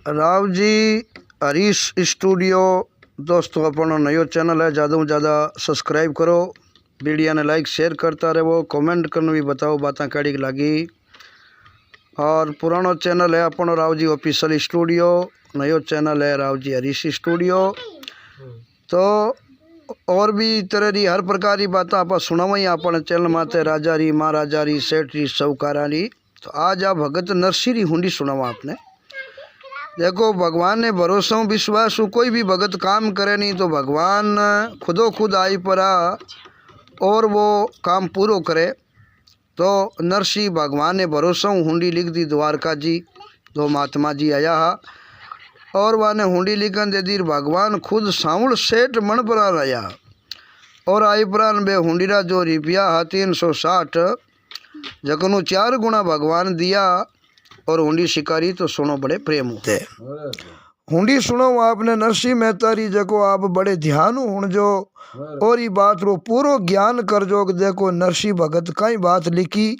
Rao ji Harish studio दोस्तों अपनो नयो चैनल है। ज़्यादा से ज़्यादा सब्सक्राइब करो, वीडियो ने लाइक शेयर करता रहो, कमेंट करने भी बताओ बातें कड़ी लगी। और पुरानो चैनल है अपनो राव जी ऑफिशियल स्टूडियो, नयो चैनल है राव जी हरीश स्टूडियो। तो और भी तरह री हर प्रकार की बातें आप सुनावा ही अपने चैनल माते, राजा री, महाराजा री, सेठ री, साहूकारा री। तो आज आप भगत नरसी री हुंडी सुनावा आपने। देखो भगवान ने भरोसा विश्वास कोई भी भगत काम करे नहीं तो भगवान खुदो खुद आई परा और वो काम पूरो करे। तो नरसी भगवान ने भरोसा हुंडी लिख दी द्वारका जी, दो महात्मा जी आया हा और वाने हुंडी लिखन दे दी। भगवान खुद सावल सेठ मन पर आया और आई प्रान बे हुंडीरा जो रुपया हा 360 जखनू 4 गुना भगवान दिया और हुंडी शिकारी। तो सुनो बड़े प्रेम होते हुंडी सुनो आपने नरसी मेहता री, जको आप बड़े ध्यान हुण जो और ये बात रो पूरो ज्ञान कर जो। देखो नरसी भगत कई बात लिखी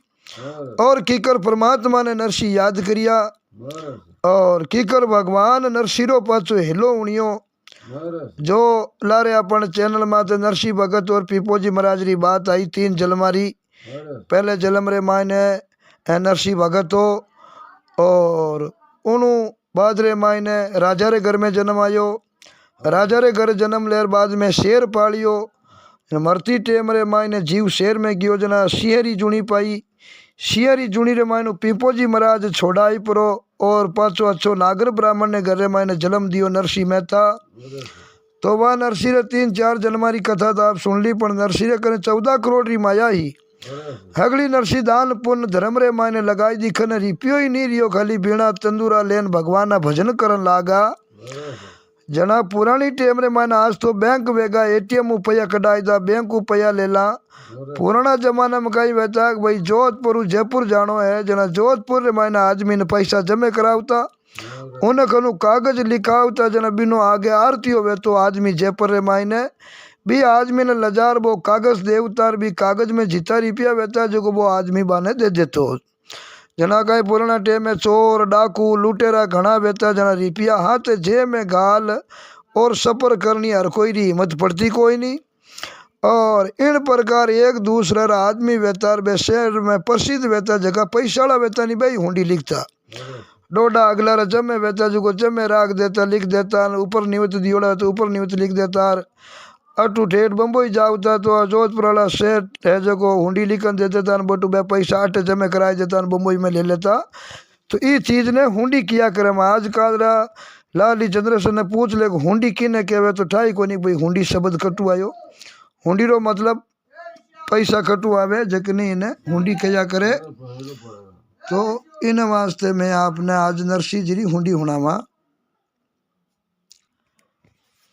और कीकर परमात्मा ने नरसी याद करिया और कीकर भगवान नरसी रो पाछो हिलो उणियो जो लारे अपन चैनल माते नरसी भगत और पीपोजी महाराज री बात आई 3 जलमारी। पहले जलम रे मायने नरसी भगत हो और उनु बाद रे मायने राजा रे घर में जन्म आयो। राजा रे घर जन्म लेर बाद में शेर पालियो। मरती टेम रे मायने जीव शेर में गियो जना सिहरी जुणी पाई। सिहरी जुणी रे मायने पीपोजी महाराज छोड़ाई परो और पाछो अच्छो नागर ब्राह्मण ने घर रे मायने जन्म दियो नरसी मेहता। तो वह नरसी रे 3-4 जन्मारी कथा तो आप सुन ली, पर नरसी रे कने 14 करोड़ री माया ही हगली नरसी दान पुण्य धर्म रे मायने लगाई दी। खन रिपियो ही नहीं रियो, खाली बीणा तंदूरा लेन भगवान ना भजन करन लागा। जना पुरानी टेम रे मायने आज तो बैंक वेगा एटीएम रुपया कढाई दा, बैंक रुपया लेला। पुराना जमाना में कई बता भाई जोधपुर जयपुर जानो है, जना जोधपुर रे मायने आदमी ने पैसा जमे करावता उन्हें खनु कागज लिखावता। जना बिनो आगे आरती होवे तो आदमी जयपुर रे मायने भी आदमी ने लजार वो कागज देवतार भी कागज में जितना रुपया बेता जो वो आदमी बाने दे देते हो। जना कहीं पुराना टेम में चोर डाकू लुटेरा घना बेता, जना रुपया हाथ जे में गाल और सफर करनी हर कोई री हिम्मत पड़ती कोई नहीं। और इन प्रकार एक दूसरा आदमी बेतार बे शहर में प्रसिद्ध बेता जगह पैसाड़ा बेता नहीं भाई हुंडी लिखता। डोडा अगला जमे बेता जो जमे राख देता लिख देता, ऊपर निवत दियोड़ा तो ऊपर निवत लिख देता। अटू ठेठ बम्बई जाता तो जोधपुर वाला सेठ है जो हुंडी लिखन दे देता, बटू बे पैसा आटे जमे कराए देता बम्बई में ले लेता। तो ये चीज़ ने हुंडी किया करे। आज काल लाली चंद्रसेन ने पूछ ले हुंडी किने कहवे तो ठाई को नहीं भाई हुंडी शब्द कटू आयो। हुंडी रो मतलब पैसा कटू आवे जखनी इन्हें हुंडी कया करे। तो इन वास्ते मैं आपने आज नरसी जी हुंडी हुणावा।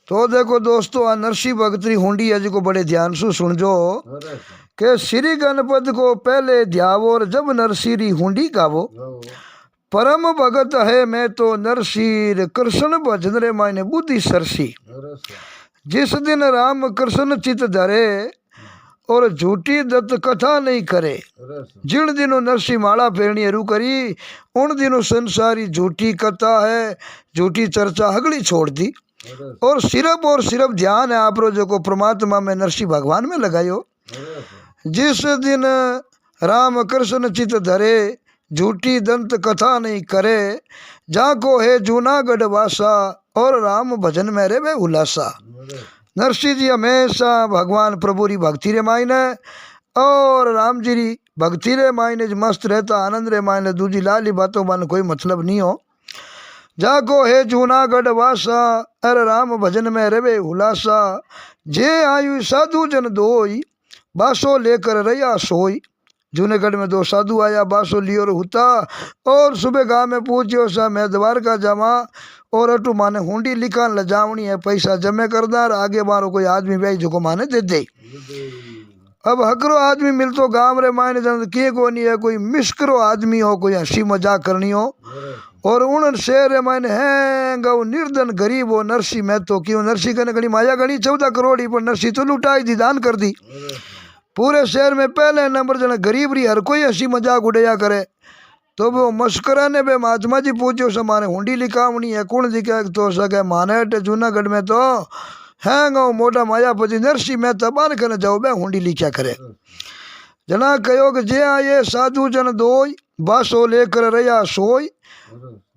तो देखो दोस्तों आ नरसी भगत री हुंडी है जो बड़े ध्यान से सुन जो के श्री गणपति को पहले ध्यावो और जब नरसी री हुंडी गावो। परम भगत है मैं तो नरसी कृष्ण भजन रे मायने बुद्धि सरसी। जिस दिन राम कृष्ण चित धरे और झूठी दत्त कथा नहीं करे, जिन दिनों नरसी माला फेरनी हरू करी उन दिनों संसारी झूठी कथा है झूठी चर्चा हगली छोड़ दी और सिर्फ ध्यान है आप जो को परमात्मा में नरसी भगवान में लगायो। जिस दिन राम कृष्ण चित धरे झूठी दंत कथा नहीं करे, जाको है जूनागढ़ वासा और राम भजन में रे वे उल्लासा। नरसी जी हमेशा भगवान प्रभु री भक्ति रे मायने और राम जी री भक्ति रे मायने मस्त रहता, आनंद रे मायने दूजी लाली बातों मान कोई मतलब नहीं हो। जाको है जूनागढ़ वासा अरे राम भजन में रवे हुलासा। जे आयु साधु जन दोई बासो लेकर रया सोई। जूनागढ़ में 2 साधु आया बासो लियो हुता और सुबह गाँव में पूछियो सा मैं द्वारका जावा और अटू माने हुंडी लिखान लजावनी है पैसा जमे करदार आगे मारो कोई आदमी भाई जो को माने दे दे। अब हकरो आदमी मिलतो गाँव रे मायने जन के को नहीं है, कोई मिस्करो आदमी हो कोई हंसी मजाक करनी हो और उन शहर मायने है गौ निर्धन गरीब हो नरसी में तो क्यों नरसी कने घड़ी माया घड़ी 14 करोड़ पर नरसी तो लुटाई दी दान कर दी। पूरे शहर में पहले नंबर जना गरीब री हर कोई हंसी मजाक उड़ाया करे। तो वो मस्करा ने बे महात्मा जी पूछो से माने हुंडी लिखावनी है कौन दिखे तो सके माने जूनागढ़ में तो है गो मोटा मायापति नरसिंह मेहता बार कने जाओ बे हुंडी लिखा करे। जना कहो कि जे आए साधु जन दोई बासो लेकर रया सोई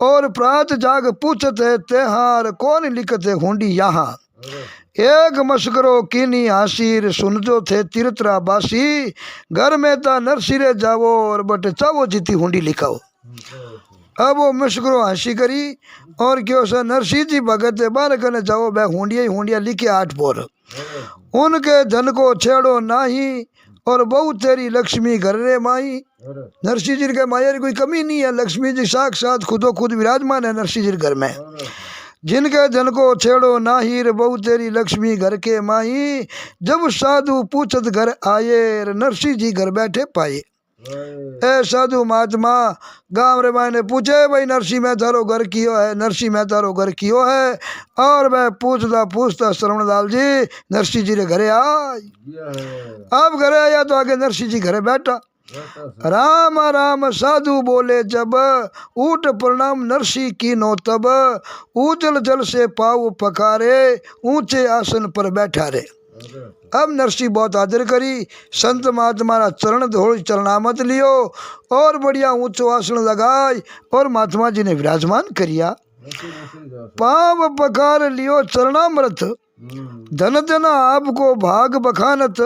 और प्रात जाग पूछत है तेहार कौन लिखत है हुंडी यहाँ। एक मस्करो कीनी हासीर सुनजो थे तिरतरा बासी घर में ता नरसिरे जावो और बट चावो जीती हुंडी लिखाओ। अब वो मस्करो हंसी करी और क्यों सा नरसिंह जी भगत बार कने जाओ बे हुंडिया लिखे 8 पोर उनके धन को छेड़ो नाही और बहु तेरी लक्ष्मी घर रे माई। नरसिंह जी के माया की कोई कमी नहीं है, लक्ष्मी जी साक्षात खुदो खुद विराजमान है नरसिंह जी घर में। जिनके धन को छेड़ो नाही रे बहु तेरी लक्ष्मी घर के माई। जब साधु पूछत घर आए नरसिंह जी घर बैठे पाए। ए साधु महात्मा गांव रे मायने पूछे भाई नरसिंह में थारो घर कियो है, नरसिंह में थारो घर कियो है। और वह पूछता श्रवणलाल जी नरसिंह जी रे घरे आए। अब घरे आया तो आगे नरसिंह जी घरे बैठा। राम राम साधु बोले जब ऊट प्रणाम नरसिंह की नो तब उजल जल से पाव पकारे ऊंचे आसन पर बैठा रे। अब नरसिंह बहुत आदर करी संत महात्मा चरण धोड़ चरणामत लियो और बढ़िया ऊंचो आसन लगाई और महात्मा जी ने विराजमान करिया। पाव पकार लियो चरणामृत धन धन आपको भाग बखानत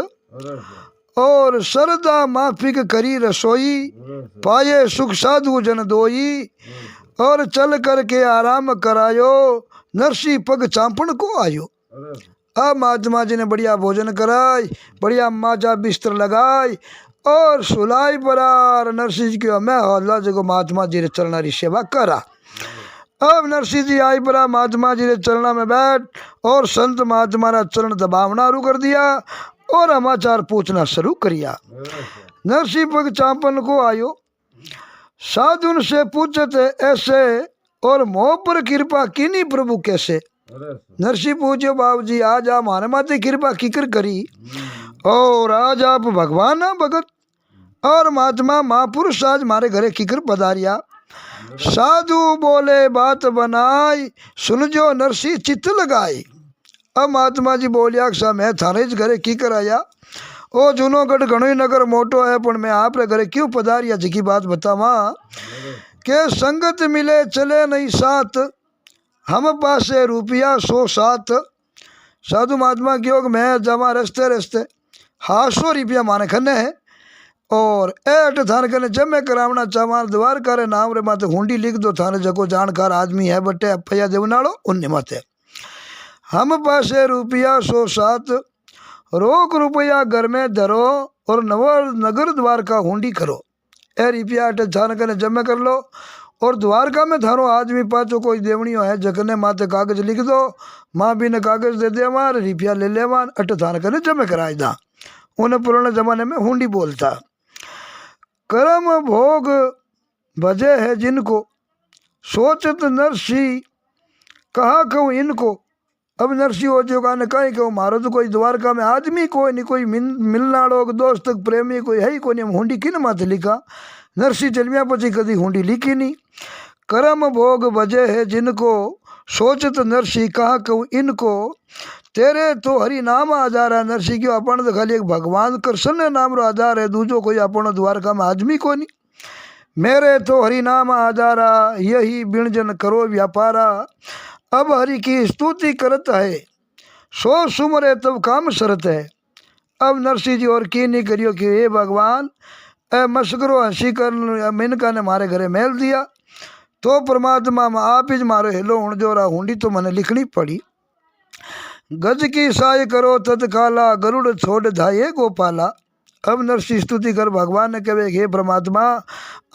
और सरदा माफिक करी रसोई पाए सुख साधु जन दोई और चल करके आराम करायो नरसिंह पग चांपण को आयो। अब महात्मा जी ने बढ़िया भोजन कराई बढ़िया माजा बिस्तर लगाई और सुलाई परार नरसिंह जी की मैं हौला जी को महात्मा जी ने चलना री सेवा करा। अब नरसिंह जी आई परा महात्मा जी ने चलना में बैठ और संत महात्मा ने चरण दबावना शुरू कर दिया और समाचार पूछना शुरू करिया। नरसिंह पग चांपन को आयो साधुन से पूछते ऐसे और मोह पर कृपा कीनी प्रभु कैसे। नरसिंह पूछो बाबू जी आज आप हमारे माते कृपा किकर करी और आज आप भगवान ना भगत और महात्मा महापुरुष आज हमारे घरे किकर पधारिया। साधु बोले बात बनाई सुन जो नरसिंह चित्त लगाई। अब महात्मा जी बोलिया सा मैं थाने घरे किकर आया ओ जूनागढ़ घणो नगर मोटो है पर मैं आप रे घरे क्यों पधारिया जी की बात बतावा के संगत मिले चले नहीं साथ हम पासे रुपया 107। साधु महात्मा क्यों मैं जमा रस्ते 100 रुपया माने खने है और एट थाने कने जब मैं करावना चाहवा द्वार करे नाम रे माते हुंडी लिख दो थाने जको जानकार आदमी है बटे पैया देवनाड़ो उन्ने माते हम पासे रुपया 107 रोक रुपया घर में धरो और नगर द्वार का हुंडी करो। ए रुपया अटे थाने कने जमे कर लो और द्वारका में थारो आदमी पाचो कोई देवनियो है जकने माते कागज लिख दो माँ भी ने कागज दे दे मार रुपया ले ले मान अट थान कने जमे कराई दा। उन्हें पुराने जमाने में हुंडी बोलता। कर्म भोग भजे है जिनको सोचत नरसिंह कहा कहूँ इनको। अब नरसिंह हो जो ने कहीं कहूँ मारो तो कोई द्वारका में आदमी कोई नहीं कोई मिलनाड़ो दोस्त प्रेमी कोई है ही कोई नहीं हुंडी किन माथे लिखा। नरसिंह चलमिया पची कदी हुंडी लिखी नहीं। कर्म भोग भजे है जिनको सोचत नरसिंह कहा कहूँ इनको तेरे तो हरि नाम आधार है। नरसिंह क्यों अपन तो खाली एक भगवान कृष्ण नाम रो आधार है दूजो कोई अपन द्वारका में आदमी को नहीं। मेरे तो हरि नाम आधारा यही बिणजन करो व्यापारा। अब हरि की स्तुति करत है सो सुमरे तब काम सरत है। अब नरसिंह जी और की नहीं करियो कि हे भगवान ए मस्करो हंसी कर मिनका ने मारे घरे मेल दिया तो परमात्मा में आप ही मारो हेलो हूँ जो हुंडी तो मैंने लिखनी पड़ी। गज की साय करो तत्काला गरुड़ छोड़ धाये गोपाला। अब नरसिंह स्तुति कर भगवान ने कहे हे परमात्मा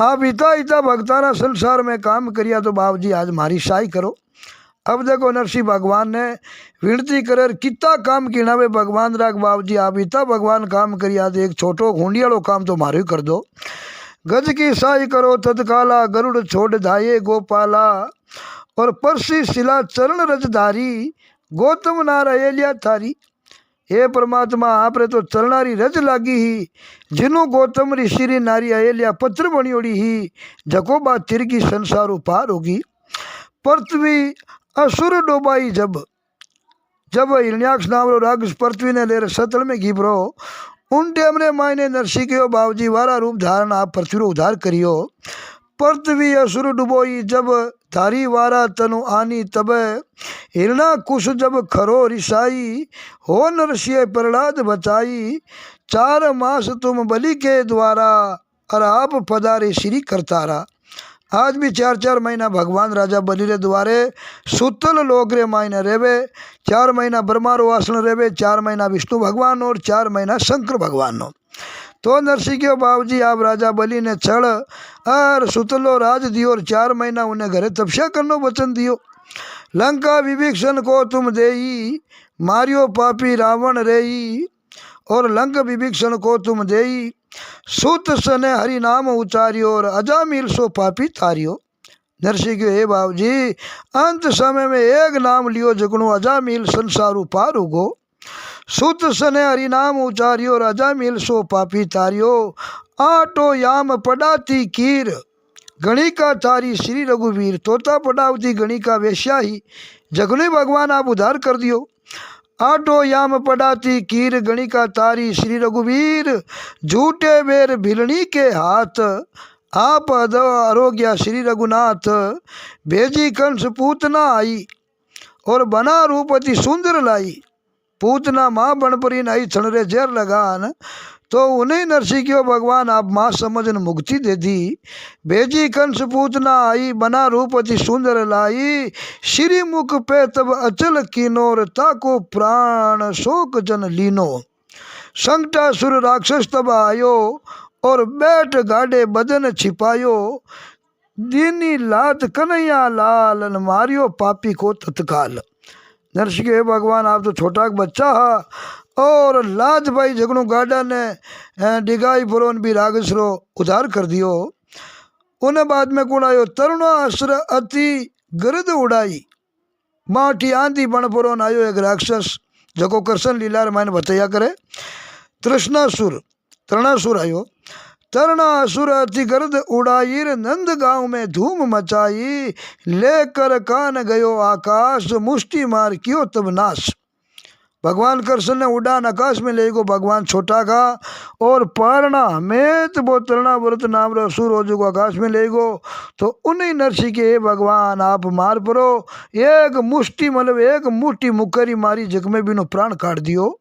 आप इता भक्ताना संसार में काम करिया तो बाबू जी आज हमारी साई करो। अब देखो नरसिंह भगवान ने विनती कर कितना काम किना वे भगवान राग बाबू जी आप इतना भगवान काम करिया तो एक छोटो हुंडियालो काम तो मारो कर दो। गज की साई करो तत्काला गरुड़ छोड़ धाये गोपाला और परसी शिला चरण रजधारी गौतम नारायलिया थारी। हे परमात्मा आपरे तो चलनारी रज लागी ही, जिनु गौतम ऋषि नारी अयलिया पत्र बणियोड़ी ही, जको बात तिरगी संसारो पार होगी। पृथ्वी असुर डोबाई जब जब हिरण्याक्ष नाम रो राक्षस पृथ्वी ने ले सतल में घीपरो, उन टेम रे मायने नरसी के बाबूजी वारा रूप धारण आप पृथ्वी रो उद्धार करियो। पृथ्वी असुर डुबोई जब थारी वारा तनु आनी तब, हिरणा कुश जब खरो रिसाई, हो नरसिय प्रहलाद बचाई। 4 मास तुम बलि के द्वारा, और आप पधारे श्री करतारा। आज भी 4 महीना भगवान राजा बलि रे द्वारे सुतल लोक रे मायने रेवे। 4 महीना ब्रह्मा रो आसन रेवे, 4 महीना विष्णु भगवान और 4 महीना शंकर भगवान नो। तो नरसिंह के बाबूजी आप राजा बलि ने छड़ और सुतलो राज दियो, और 4 महीना उन्हें घरे तपस्या करनो वचन दियो। लंका विभीषण को तुम देई, मारियो पापी रावण रेई, और लंक विभीषण को तुम देई। सुत सने हरि नाम उचारियो, और अजामिल सो पापी तारियो। नरसिंह के हे बाबूजी अंत समय में एक नाम लियो, जगणु अजामिल संसारू पार उगो। सुत सने हरि नाम उचारियो, राजा मिल सो पापी तारियो। आटो याम पड़ाती कीर, गणिका तारी श्री रघुवीर। तोता पड़ावती गणिका वेश्या ही, जगने भगवान आप उद्धार कर दियो। आटो याम पड़ाती कीर, गणिका तारी श्री रघुवीर। झूठे बेर भिलनी के हाथ, आप आरोग्या श्री रघुनाथ। भेजी कंस पूतना आई, और बना रूपति सुंदर लाई। पूतना माँ बनपरी नाई छणरे जेर लगान, तो उन्हें नरसिंह क्यों भगवान आप माँ समझन मुक्ति दे दी। भेजी कंस पूतना आई, बना रूपति सुंदर लाई। श्री मुख पे तब अचल कीनोर, ताको प्राण शोक जन लीनो। संकटा सुर राक्षस तब आयो, और बैठ गाड़े बदन छिपायो। दीनी लात कन्हैया लाल, मारियो पापी को तत्काल। नरसिंह हे भगवान आप तो छोटा बच्चा हा, और लाज भाई झगड़ू गाडा ने डिगाई फरोन भी रागसरो उधार कर दियो। उन्हें बाद में कौन आयो, तरुणा असुर अति गरद उड़ाई। माटी आंधी बण फरोन आयो एक राक्षस, जको कृष्ण लीला मैंने बताया करे। तृणासुर आयो। तरुणासुर अति गर्द उड़ाई, नंद गांव में धूम मचाई। लेकर कान गयो आकाश, मुष्टि मार कियो तब नाश। भगवान कृष्ण ने उड़ान आकाश में ले गो भगवान छोटा का, और पारणा हमेत वो तरणा व्रत नाम रो असुर हो जो आकाश में ले गो। तो उन्हीं नरसिंह के भगवान आप मार परो। एक मुष्टि मतलब एक मुट्ठी मुकरी मारी, जग में बिनो प्राण काट दियो।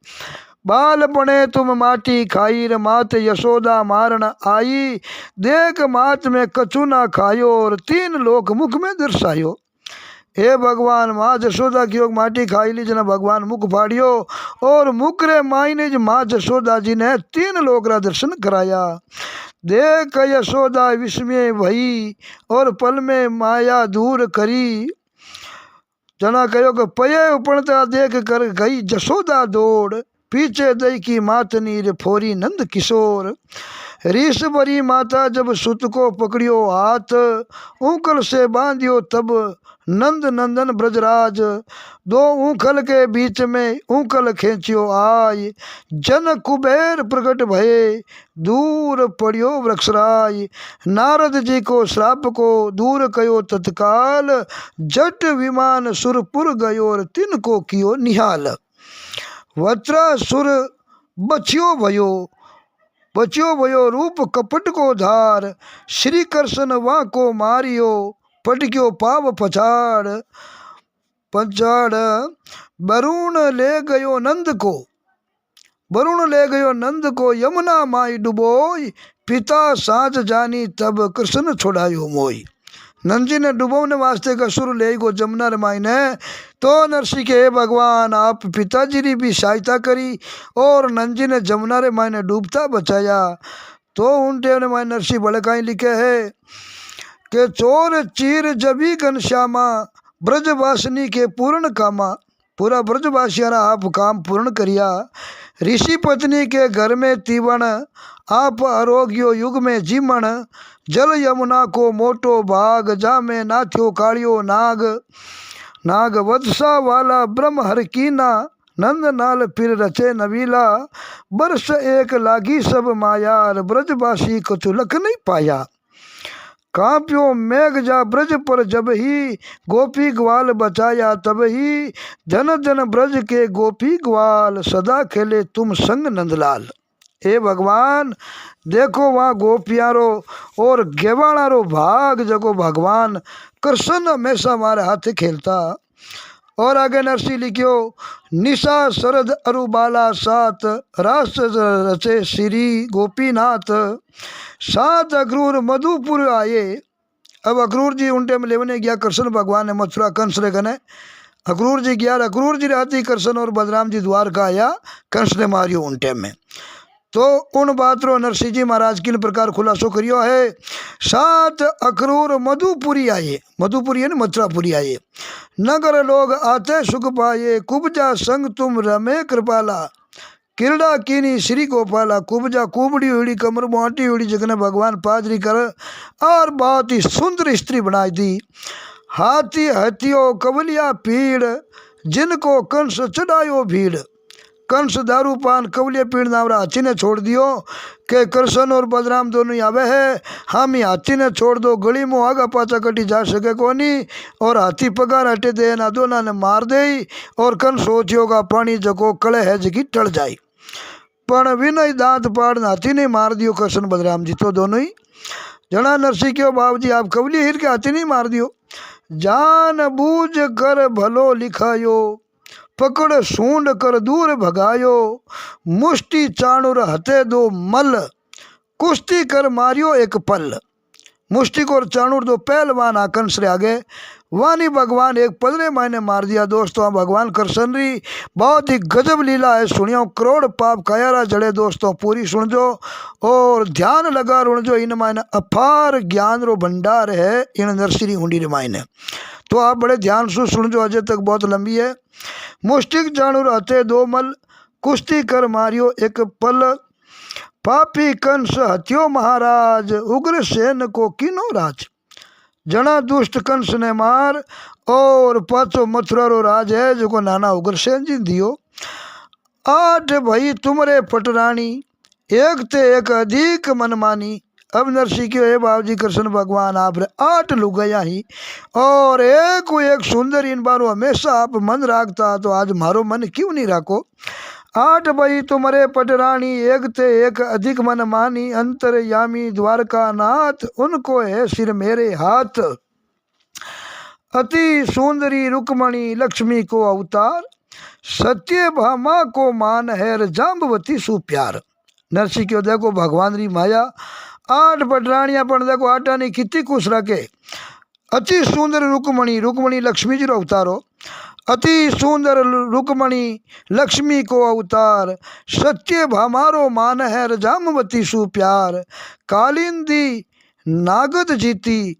बाल पणे तुम माटी खाई, मात यशोदा मारण आई। देख मात में कछु ना खायो, और 3 लोक मुख में दर्शायो। हे भगवान माँ यशोदा की माटी खाई ली, जना भगवान मुख फाड़ियो, और मुख रे मायने माँ यशोदा जी ने 3 लोक रा दर्शन कराया। देख यशोदा विस्मय भई, और पल में माया दूर करी। जना कहो कि पये उपणता देख कर गई यशोदा दौड़। पीछे दई की मात नीर फोरी नंद किशोर। रीस भरी माता जब सुत को पकड़ियो हाथ, ऊंकल से बांधियो तब नंद नंदन ब्रजराज। 2 ऊंखल के बीच में ऊंकल खींचियो आय। जन कुबेर प्रकट भये, दूर पड़ियो वृक्षराय। नारद जी को श्राप को दूर कयो तत्काल, जट विमान सुरपुर गयो, और तिनको कियो निहाल। वज्रासुर बच्यो भयो रूप कपट को धार। श्री कृष्ण वहाँ को मारियो, पटक्यो पाव पछाड़। वरुण ले गयो नंद को, यमुना माई डुबोई। पिता साँझ जानी तब कृष्ण छोड़ायो मोई। नंद जी ने डुबोने वास्ते का सुर ले गो जमुना रे मायने। तो नरसिंह के भगवान आप पिताजी ने भी सहायता करी, और नंद जी ने जमुना रे मायने डूबता बचाया। तो उन टेम मायने नरसिंह बड़े कहीं लिखे है कि चोर चीर जबी घनश्यामा, ब्रजवासिनी के पूर्ण कामा। पूरा ब्रजवासियारा आप काम पूर्ण करिया। ऋषि पत्नी के घर में तीवण, आप आरोग्यो युग में जीमण। जल यमुना को मोटो भाग, जा में नाथ्यो कालियो नाग। नाग वत्सा वाला ब्रह्म हर कीना, नंद नाल फिर रचे नवीला, बरस एक लागी सब मायार, ब्रजवासी कछु लख नहीं पाया। कांप्यो मेघ जा ब्रज पर जब ही, गोपी ग्वाल बचाया तब ही, जन जन ब्रज के गोपी ग्वाल, सदा खेले तुम संग नंदलाल। ए भगवान देखो वहाँ गोपियारो और गेवाणारो भाग जगो भगवान कृष्ण हमेशा हमारे हाथ खेलता। और आगे नरसी लिखियो, निशा शरद अरुबाला सात, रास रचे श्री गोपीनाथ, सात अक्रूर मधुपुर आए। अब अक्रूर जी उन टाइम लेवने गया कृष्ण भगवान ने मथुरा कंस रे कने, अक्रूर जी गया, अक्रूर जी रहती कृष्ण और बलराम जी द्वारका आया, कंस ने मारियो उन टाइम में। तो उन बात रो नरसिंह जी महाराज किन प्रकार खुलासो करियो है। सात अक्रूर मधुपुरी आए, मधुपुरी है ना मथुरापुरी आए, नगर लोग आते सुख पाए, कुबजा संग तुम रमे कृपाला, किरड़ा कीनी श्री गोपाला। कुबजा कुबड़ी हुई कमर मोटी हुई जगने भगवान पादरी कर और बहुत ही सुंदर स्त्री बनाई दी। हाथी हथियो कवलिया पीड़, जिनको कंस चढ़ायो भीड़। कंस दारू पान कवलिया पीड़ नावरा हाथी ने छोड़ दियो के कृष्ण और बलराम दोनों आवे है, हम ही हाथी ने छोड़ दो, गली में आगा पाचा कटी जा सके कोनी, और हाथी पगार हटे दे ना दोना ने मार दे। और कंस सोचियोगा पानी जको कले है जगी टल जाए, पण विनय दांत पाड़ हाथी ने मार दियो कृष्ण बलराम जी तो दोनों ही। जना नरसिंह क्यों बाबू जी आप कवली हिर के हाथी नहीं मार दियो, जान बूझ कर भलो लिखायो, पकड़ सूंड कर दूर भगायो, मुष्टि चाणुर हते दो मल, कुश्ती कर मारियो एक पल। मुष्टि को चाणुर दो पहलवान कंस रे आगे, वानी भगवान एक पदरे मायने मार दिया। दोस्तों भगवान कृष्ण री बहुत ही गजब लीला है, सुनियो करोड़ पाप कायारा जड़े। दोस्तों पूरी सुन जो और ध्यान लगा रुण जो, इन मायने अपार ज्ञान रो भंडार है इन नरसिंह हुंडी रे मायने। तो आप बड़े ध्यान से सुन जो, अजय तक बहुत लंबी है। मुष्टिक चाणुर हते दो मल, कुश्ती कर मारियो एक पल, पापी कंस हत्यो महाराज, उग्र सेन को किनो राज। जना दुष्ट कंस ने मार और पाचो मथुरा रो राज है जो को नाना उग्रसेन जी दियो। आठ भई तुमरे पटरानी, एक ते एक अधिक मनमानी। अब नरसिंह के हे बाबूजी कृष्ण भगवान आप रे 8 लुगाया ही, और एक को एक सुंदर इन बारो हमेशा आप मन राखता, तो आज मारो मन क्यों नहीं राखो। 8 भई तुम्हारे पटरानी, एक ते एक अधिक मन मानी, अंतरयामी द्वारका नाथ, उनको है सिर मेरे हाथ। अति सुंदरी रुक्मणी लक्ष्मी को अवतार, सत्य भामा को मान है जाम्बवती सुप्यार। नरसिंह क्यों देखो भगवान री माया, 8 पटरानिया पण देखो आटा ने कितनी खुश रखे। अति सुंदर रुक्मणी, रुक्मणी लक्ष्मी जी रो अवतारो, अति सुंदर रुक्मणी लक्ष्मी को अवतार, सत्य भामारो मान है जामवती सुप्यार। कालिंदी नागद जीती,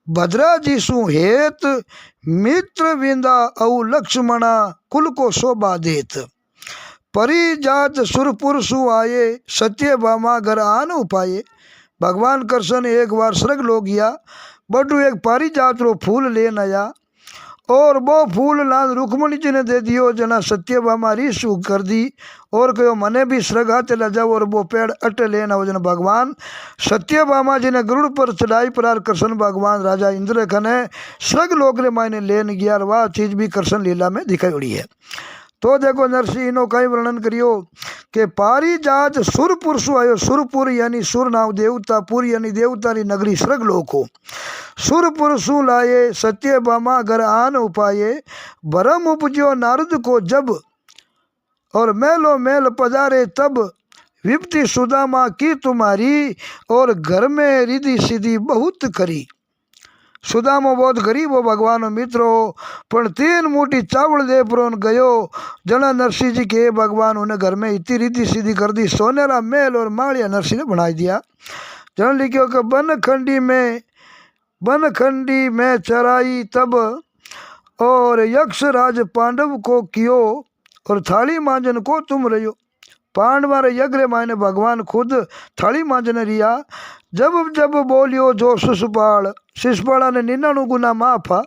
भद्रा जी सु हेत, मित्र विंदा औ लक्ष्मणा, कुल को शोभा देत। परिजात सुरपुर सु आए, सत्य भामा घर आन उपाये। भगवान कृष्ण एक बार स्वर्ग लो गया, बटू एक पारिजात रो फूल लेन आया, और वो फूल लाल रुक्मणी जी ने दे दियो। जना सत्यभामा रीसु कर दी और कहो मने भी स्वर्ग हाथ ला जाओ, और वो पेड़ अट लेना हो। जना भगवान सत्यभामा जी ने गरुड़ पर चढ़ाई पर कृष्ण भगवान राजा इंद्र खने स्वर्ग लोक रे मायने लेन गया, और वह चीज भी कृष्ण लीला में दिखाई उड़ी है। तो देखो नरसिंह नो कई वर्णन करियो कि पारिजात सुरपुर सु आयो। सुरपुर यानी सुर नाव देवता, पुर यानी देवता री नगरी स्वर्ग लोक हो। सुरपुर सु लाए, सत्य भामा घर आन उपाये, भरम उपजो नारद को जब, और मेलो मेल पधारे तब, विपति सुदामा की तुम्हारी, और घर में रिधि सिद्धि बहुत करी। सुदामो बहुत गरीब हो, भगवान मित्र हो, पर 3 मूठी चावल दे पर गयो। जना नरसिंह जी के भगवान उन्हें घर में इतनी रीति सीधी कर दी, सोनेरा मेल और मालिया नरसिंह ने बना दिया। जन लिखियो कि बनखंडी में चराई तब, और यक्ष राज पांडव को कियो, और थाली मांजन को तुम रहो। पांडवा रे यज्ञ मायने भगवान खुद थाली मांजन रिया। जब जब बोलियो जो शिशुपाल, शिशुपाला ने 99 गुना माफा।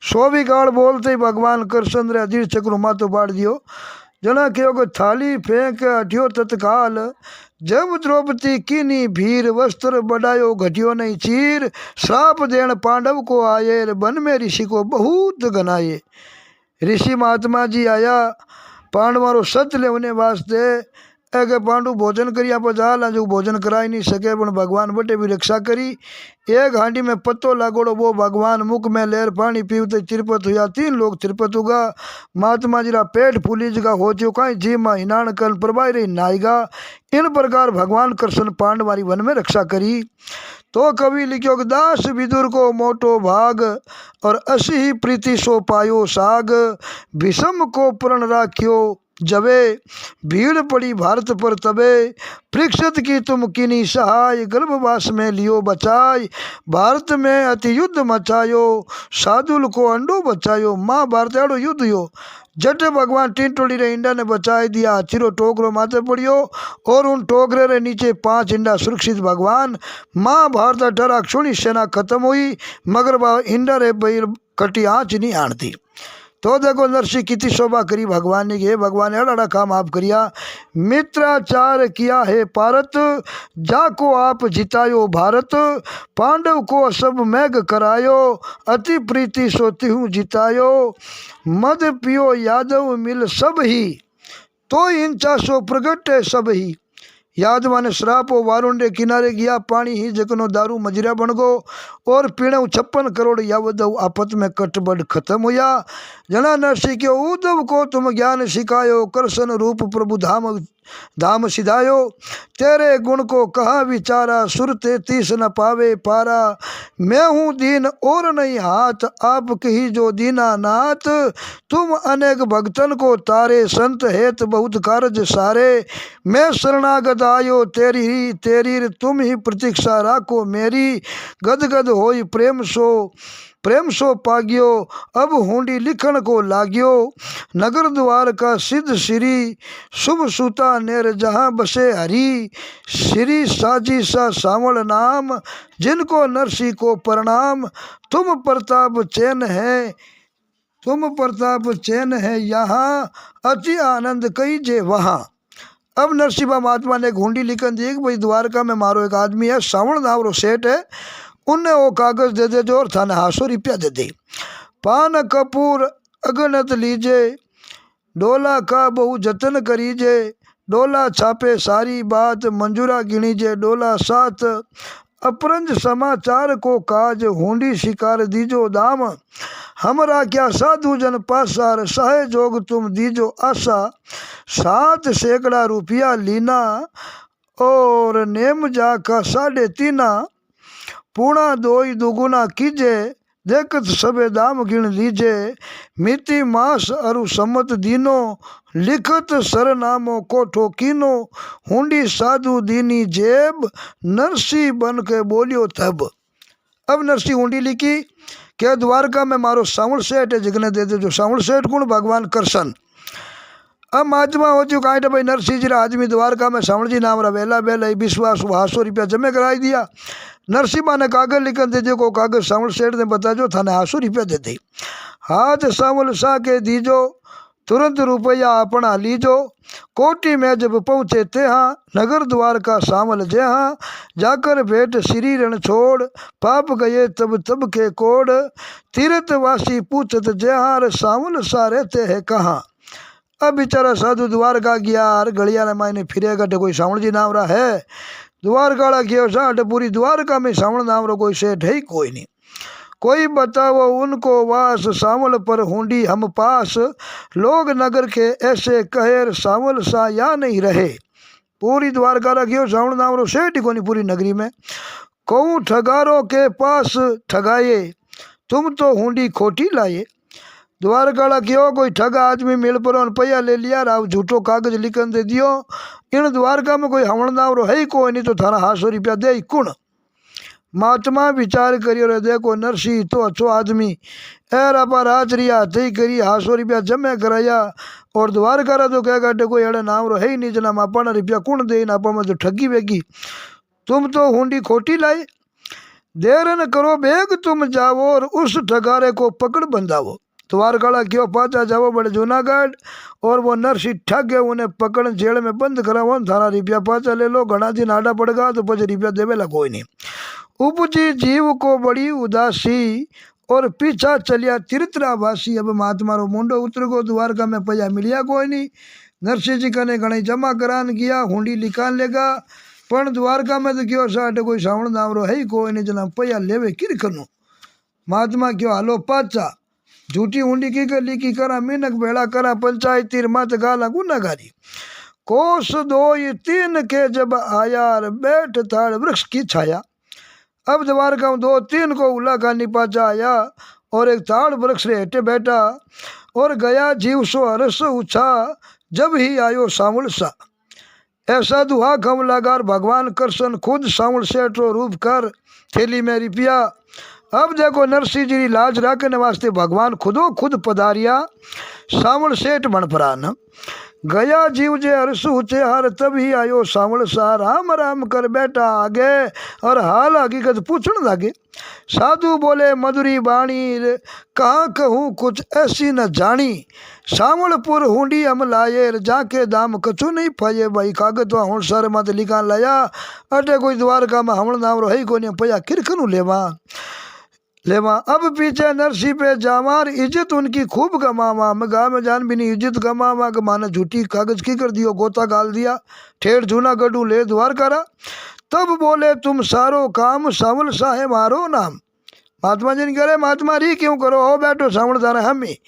100 गाल बोलते ही भगवान कृष्ण रे अधीर चक्र मातो बाढ़ दियो। जना कहो कि थाली फेंक हटियो तत्काल, जब द्रौपदी कीनी भीर, वस्त्र बढ़ायो घटियो नहीं चीर, श्राप देन पांडव को आये, वन में ऋषि को बहुत गनाये। ऋषि महात्मा जी आया पांडवा रो सच लेवने वास्ते, के पांडु भोजन करिया पर जाला जो भोजन करा ही नहीं सके, पण भगवान बटे भी रक्षा करी। एक हांडी में पत्तो लागोड़ो वो भगवान मुख में लेर पानी पीवते तिरपत हुआ, 3 लोग तिरपत होगा। महात्मा जी रा पेट फूली जगा हो चुका कहीं जी माँ हिनाण कल प्रभाई रही नाइगा। इन प्रकार भगवान कृष्ण पांडवारी वन में रक्षा करी। तो कवि लिखो कि दास विदुर को मोटो भाग, और असी ही प्रीति सो पायो साग, भीषम को प्रण राख्यो जबे, भीड़ पड़ी भारत पर तबे, परीक्षित की तुम किनी सहाय, गर्भवास में लियो बचाई, भारत में अति युद्ध मचायो, साधुल को अंडो बचायो। महाभारत एड़ो युद्ध यो, जटे भगवान टीटोड़ी रे इंडा ने बचाई दिया, चिरो टोकरो माथे पड़ियो, और उन टोकरे रे नीचे 5 इंडा सुरक्षित भगवान। महाभारत 18 क्षुणी सेना खत्म हुई, मगर इंडा रे कटी आँच नहीं आणती। तो देखो नरसिंह कितनी शोभा करी भगवान ने, ये भगवान एड़ा काम आप करिया। मित्राचार किया है पारत, जाको आप जितायो भारत, पांडव को सब मैग करायो, अति प्रीति सोती हूँ जितायो, मद पियो यादव मिल सब ही, तो इन 400 प्रगट है सब ही। यादव ने श्राप वारुंडे किनारे गया, पानी ही जकनो दारू मजरा बन गो, और पीणु 56 करोड़ यावदव आपत में कटबड खत्म हुआ। जना नरसिंह के उद्धव को तुम ज्ञान सिखायो, कृष्ण रूप प्रभु धाम धाम सिधायो, तेरे गुण को कहा विचारा, सुर 33 न पावे पारा, मैं हूँ दीन और नहीं हाथ, आपके ही जो दीना नाथ, तुम अनेक भक्तन को तारे, संत हेत बहुत कारज सारे, मैं शरणागत आयो तेरी तेरी, तुम ही प्रतीक्षा राखो मेरी, गदगद होई प्रेम सो पाग्यो, अब हुंडी लिखण को लाग्यो, नगर द्वार का सिद्ध श्री, शुभ सूता नेर जहाँ बसे हरी, श्री साजी सा सावल नाम, जिनको नरसिंह को प्रणाम, तुम प्रताप चैन है यहाँ, अति आनंद कई जे वहाँ। अब नरसिंह महात्मा ने एक हुंडी लिखन दी कि भाई द्वारका में मारो एक आदमी है, सावण नाम रो सेठ है, उनने वो कागज दे दे जो, और थाने 100 रुपया दे दे। पान कपूर अगनत लीजे, डोला का बहु जतन करीजे, डोला छापे सारी बात, मंजूरा गिनीजे डोला 7, अपरंज समाचार को काज, हुंडी शिकार दीजो दाम, हमरा क्या साधु जन पासार, सहे जोग तुम दीजो आशा, 7 सैकड़ा रुपया लीना, और नेम जा का 3.5, पूना 2 दुगुना कीजे, देखत सबे दाम गिण लीजे, मिति मास अरु सम्मत दीनो, लिखत सरनामो कोठो कीनो, हुंडी साधु दीनी जेब, नरसिंह बन के बोलियो तब। अब नरसिंह हुंडी लिखी के द्वारका में मारो सावण सेठ है, जिगने दे दे जो। सावण सेठ कौन? भगवान कृष्ण। अब महात्मा हो चुका है भाई नरसिंह जी आदमी द्वारका में सावण जी नाम रहा, वेला वेला विश्वास 100 रुपया जमे कराई दिया। नरसिम्हा ने कागज लिखन दे दियो, को कागज सावल सेठ ने बता जो थाने 100 रुपया दे दी, हाथ सावल सा के दीजो, तुरंत रुपया अपना लीजो, कोटी में जब पहुँचे तेहाँ, नगर द्वार का सावल जहाँ, जाकर भेंट श्री रण छोड़, पाप गए तब तब के कोड, तीर्थवासी पूछत जहाँ, सावल सा रहते हैं कहाँ। अब बेचारा साधु द्वारका गया, गलिया ने मायने फिरेगा तो कोई सावण जी नाम रहा है, द्वारकाड़ा गया साठ, पूरी द्वारका में सावण नाम रो कोई सेठ है कोई नहीं, कोई बताओ उनको वास, सावल पर हुंडी हम पास, लोग नगर के ऐसे कहेर, सावल सा या नहीं रहे। पूरी द्वारका रखियो सावण नाम रो सेठ ही कोनी पूरी नगरी में। कहूँ ठगारों के पास ठगाए, तुम तो हुंडी खोटी लाए। द्वारकाड़ा क्यों कोई ठगा आदमी मिल पर पैया ले लिया, राव झूठो कागज लिखन दे दियो, इन द्वारका में कोई हवण नाम रो है ही कोई नहीं, तो थाना 100 रुपया दे कुण। महात्मा विचार करियो रे, देखो नरसिंह तो अच्छो आदमी, एर आपा रात रिया थी करी 100 रुपया जमे कराया, और द्वारका तो कह गाटे कोई अड़े नाम रो है ही नहीं, जना मापा रुपया कुण दे, आपा में तो ठगी वेगी, तुम तो हुंडी खोटी लाई। देर न करो बेग तुम जाओ, और उस ठगारे को पकड़ बंधावो। द्वारकाला क्यों पाचा जाओ बड़े जूनागढ़ और वो नरसी ठग गए, उन्हें पकड़ जेल में बंद कराओ, थारा रुपया पाचा ले लो, घना दिन आडा पड़ेगा तो पचे रुपया देवेला कोई नहीं। उपजी जीव को बड़ी उदासी और पीछा चलिया तीर्थरावासी। अब महात्मा रो मुंडो उतर गो, द्वारका में पैया मिलिया कोई नहीं। नरसिंह जी कने घणे जमा करान गया, हुंडी लिखान लेगा, पण द्वारका में तो क्यों साठ कोई सावण नावरो है ही कोई नहीं, जना पैया लेवे किर कनु। महात्मा क्यों हालो पाचा, झूठी हुंडी की कर लिखी करा, मीनक भेड़ा करा, पंचायत तीर मत गाला गुनागारी। कोस दो ये तीन के जब आया, बैठ थाड़ वृक्ष की छाया। अब द्वारका में 2-3 को उला का निपाचा आया और एक ताड़ वृक्ष रे हेठे बैठा और गया जीव सो हरस उछा, जब ही आयो सावल सा। ऐसा दुहा खम लगार भगवान कृष्ण खुद सावल सेठ रो रूप कर थैली में रुपया। अब देखो नरसिंह जी लाज रखने वास्ते भगवान खुद पधारिया सावल सेठ बन परान। गया जीव जे हरस ऊंचे हर, तभी आयो सावल सा। राम राम कर बैठा आगे और हाल हकीकत पूछने लगे। साधु बोले मधुरी बाणी, कहाँ कहूँ कुछ ऐसी न जानी। सावलपुर हुंडी हम लाए, जाके दाम कछु नहीं पाए। भाई कागज तो हूँ सर मत लिखा लाया, अटे कोई द्वारका में हमण नाम रही को नहीं पया, किरखनू लेवा। अब पीछे नरसी पे जामार, इज्जत उनकी खूब गमावा। मैं गा में जान भी नहीं इज्जत गमावा, कि माने झूठी कागज की कर दियो, गोता गाल दिया, ठेठ जूनागढ़ ले द्वारकारा। तब बोले तुम सारो काम सावल सा है मारो नाम। महात्मा जी ने करे महात्मा री क्यों करो, हो बैठो सावल थारा हम ही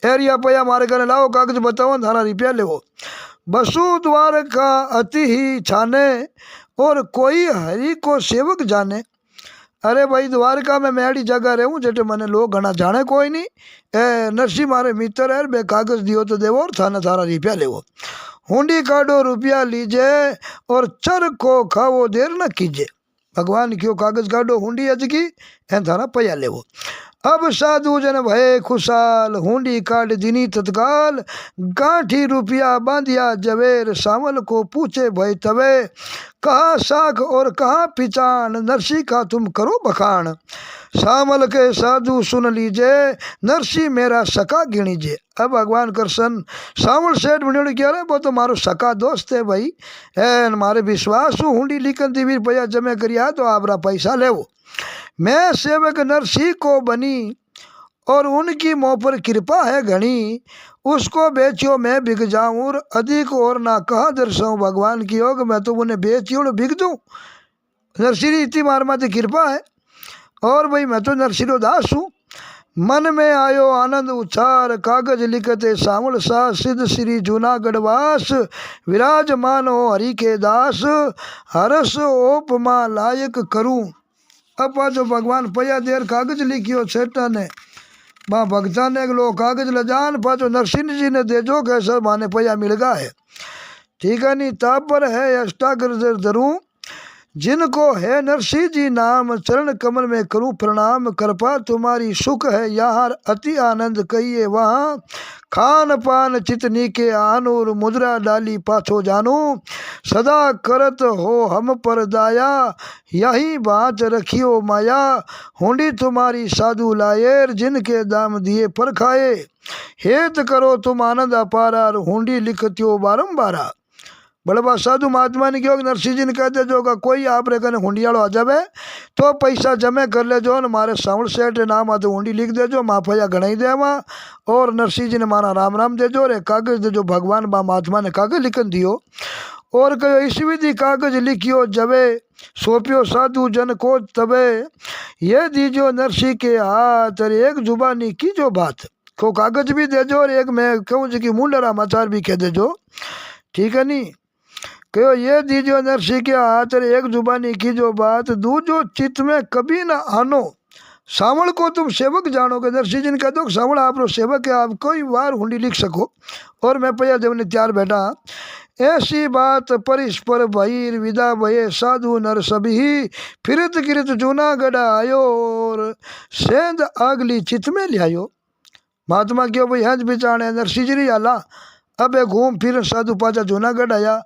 एरिया पया मारे करे, लाओ कागज बताओ थारा रुपया ले। बसु द्वारका अति ही छाने, और कोई हरि को सेवक जाने। अरे भाई द्वारका में मैडी जगह रहूँ जेटे मने लोग घना जाने कोई नहीं। नरसी मारे मित्र है, बे कागज दियो तो देवो और थाना थारा रुपया लेवो। हुंडी काटो रुपया लीजे और चर को खाओ देर न कीजे। भगवान क्यों कागज काटो हुंडी अजकी एन थाना पैया लेवो। अब साधु जन भय खुशाल, हुंडी काट दिनी तत्काल। गांठी रुपया बांधिया जवेर, सावल को पूछे भय तवे। कहाँ साख और कहाँ पिचान, नरसी का तुम करो बखान। सावल के साधु सुन लीजे, नरसी मेरा सका गिणीजे। अब भगवान कृष्ण सावल सेठ बने क्या रहे, वो तो मारो सका दोस्त है भाई, एन मारे विश्वास हुंडी लिखन दी रुपया जमे करिया तो आपरा पैसा लेवो। मैं सेवक नरसी को बनी और उनकी मोह पर कृपा है घनी। उसको बेचियो मैं बिक जाऊं, और अधिक और ना कहा दर्शाऊं। भगवान की योग मैं तो उन्हें बेचियो और बिक दूं। नरसी इतनी मार माते कृपा है, और भाई मैं तो नरसी रो दास हूँ। मन में आयो आनंद उछार, कागज लिखते सावल सा। सिद्ध श्री जूनागढ़ वास, विराजमान हो हरि के दास। हरस ओपमा लायक करूं। अब पाछो भगवान पया देर कागज लिखियो सेठा ने, माँ भगता ने लो कागज ल जान, पाछो नरसिंह जी ने देजो कैसा माने पया मिल गया है। ठीक है नहीं, ताप पर है अष्टागर धरूं। जिनको है नरसिंह जी नाम, चरण कमल में करूं प्रणाम। कृपा तुम्हारी सुख है यहाँ, अति आनंद कहिए वहाँ। खान पान चितनी के आनूर, मुद्रा डाली पाछो जानू। सदा करत हो हम पर दाया, यही बात रखियो माया। हुंडी तुम्हारी साधु लाएर, जिनके दाम दिए पर खाए। हेत करो तुम आनंद अपारा, हुंडी लिखत्यो बारंबारा। बड़बा साधु महात्मा ने क्यों नरसिंह जी ने कहते जो का कोई आप रे कने हुंडियाड़ो आ जावे तो पैसा जमे कर ले जो, मारे सावल सेठ नाम आते हुंडी लिख दे जो, माफया गणाई देवा। और नरसिंह जी ने मारा राम राम दे जो, रे कागज दे जो। भगवान बा महात्मा ने कागज लिखन दियो और कहो इस विधि कागज लिखियो जबे। सौंपियो साधु जन को तबे, ये दीजो नरसिंह के हाथ, एक जुबानी की जो बात। को कागज भी दे जो और एक मैं कहूँ जी की मुंडरा माचार भी कह दे जो। ठीक है नहीं, कहो ये दीजो नरसिंह के हाथ, एक जुबानी की जो बात। दूजो चित्त में कभी न आनो, सावल को तुम सेवक जानोगे। नरसिंह जी ने कह दो सावल आप रो सेवक है, आप कोई बार हुंडी लिख सको और मैं पैया देवने तैयार बैठा। ऐसी बात परिस्पर भईर, विदा भये साधु नर सभी। फिरत गिरत जूनागढ़ आयो, और सेंध आगली चित्त में लियायो। महात्मा क्यों भाई हंस बिचाने नरसिंह जी आला। अब घूम फिर साधु पाचा जूनागढ़ आया,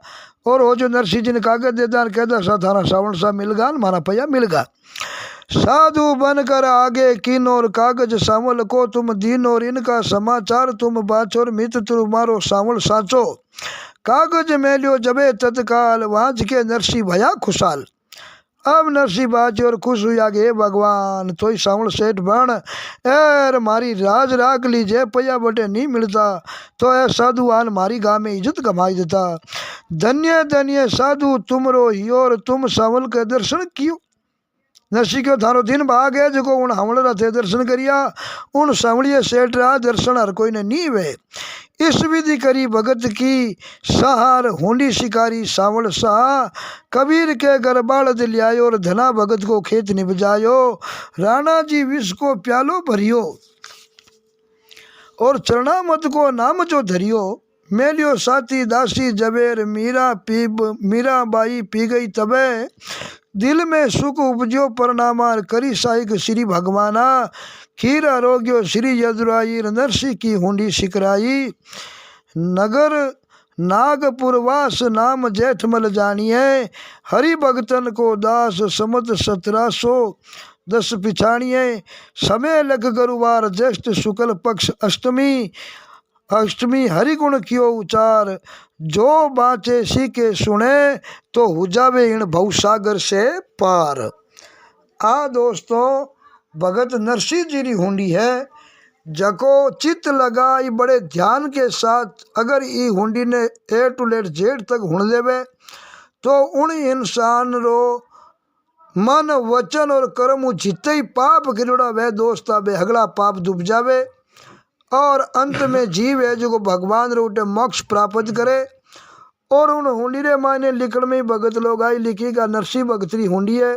और वो जो नरसिंह जी ने कागज देता कहता सा थारा सावल सा मिल गा, मारा पैया मिल गा। साधु बनकर आगे कीन और कागज सावल को तुम दीन और इनका समाचार तुम बाचोर मित तुम्हारो सावल साचो। कागज मेलियो जबे तत्काल वांच के नरसी भया खुशाल। अब नरसी बाजी और खुश हुआ गे भगवान तो सावल सेठ बन एर मारी राज राख लीजिए पैया बटे नहीं मिलता तो ऐ साधु आन मारी गाँव में इज्जत कमाई देता। धन्य धन्य साधु तुमरो ही और तुम सावल के दर्शन कियो। नरसी क्यों थारो दिन भाग है जो उन हमला थे दर्शन करिया उन सांवलिए सेठ रहा दर्शन हर कोई ने नहीं वे। इस विधि करी भगत की सहार होंडी शिकारी सावल सा। कबीर के घर बालद लियायो और धना भगत को खेत निपजायो। राणा जी विष को प्यालो भरियो और चरणामत को नाम जो धरियो। मेलियो साथी दासी जबेर मीरा बाई पी गई तबे। दिल में सुख उपजो परनामार करी साहिक श्री भगवाना। खीर आरोग्यो श्री यदुराई नरसी की हुंडी सिकराई। नगर नागपुरवास नाम जेठमल जानिए। हरि भगतन को दास समत 1710 पिछाणिए। समय लग गुरुवार ज्येष्ठ शुक्ल पक्ष अष्टमी हरिगुण कियो उचार। जो बाचे सीखे सुने तो हो जावे इन भवसागर से पार। दोस्तों भगत नरसी जी री हुंडी है जको चित लगाई बड़े ध्यान के साथ अगर ई हुंडी ने ए टू लेट जेड तक हुण देवे तो उन इंसान रो मन वचन और कर्म जिते ही पाप गिरोड़ा वह दोस्त आवे अगला पाप डूब जावे और अंत में जीव है जो भगवान रोटे मोक्ष प्राप्त करे। और उन हुंडी रे मायने लिखण में भगत लोग आई लिखी का नरसी भगतरी हुंडी है।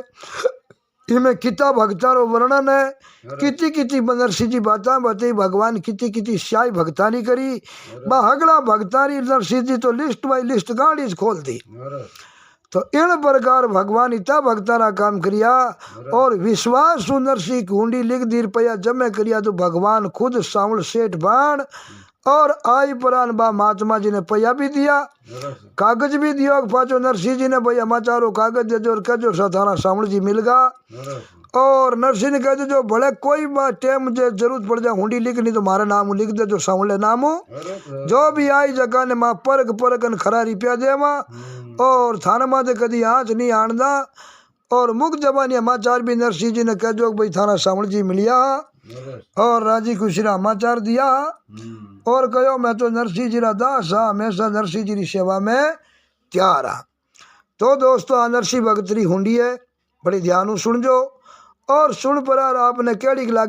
इनमें किता भक्ता रो वर्णन है किति किति नरसी जी बाता बताई भगवान किति किति श्याई भक्तानी करी बहगला भक्तानी नरसी जी तो लिस्ट बाई लिस्ट गाड़ी खोल दी। तो इन प्रकार भगवान इतना भक्तारा काम करिया और विश्वास नरसी की हुंडी लिख दी रुपया जमे करिया तो भगवान खुद सावल सेठ बाण और आई पुरान बा महात्मा जी ने पैया भी दिया कागज भी दिया पाचो नरसी जी ने भाई समाचारों कागज दे दो और कहो सताना सावल जी मिल गा। और नरसी ने कह दे जो भले कोई बात टाइम मुझे जरूरत पड़ जाए हुंडी लिख नहीं तो मारा नाम लिख दे जो सावले नाम जो भी आई जगह ने माँ परक परकन खरा रिपया दे और थाना माते कदी आँच नहीं आनदा। और मुख जबानी समाचार भी नरसी जी ने कह जो भाई थाना सावल जी मिलिया और राजी खुशी समाचार दिया और कहो मैं तो नरसी जी रा दास हाँ हमेशा नरसी जी की सेवा में तैयार हाँ। तो दोस्तों नरसी भगतरी हुंडी है बड़ी ध्यान सुन जो और सुन पर आपने केड़ी लग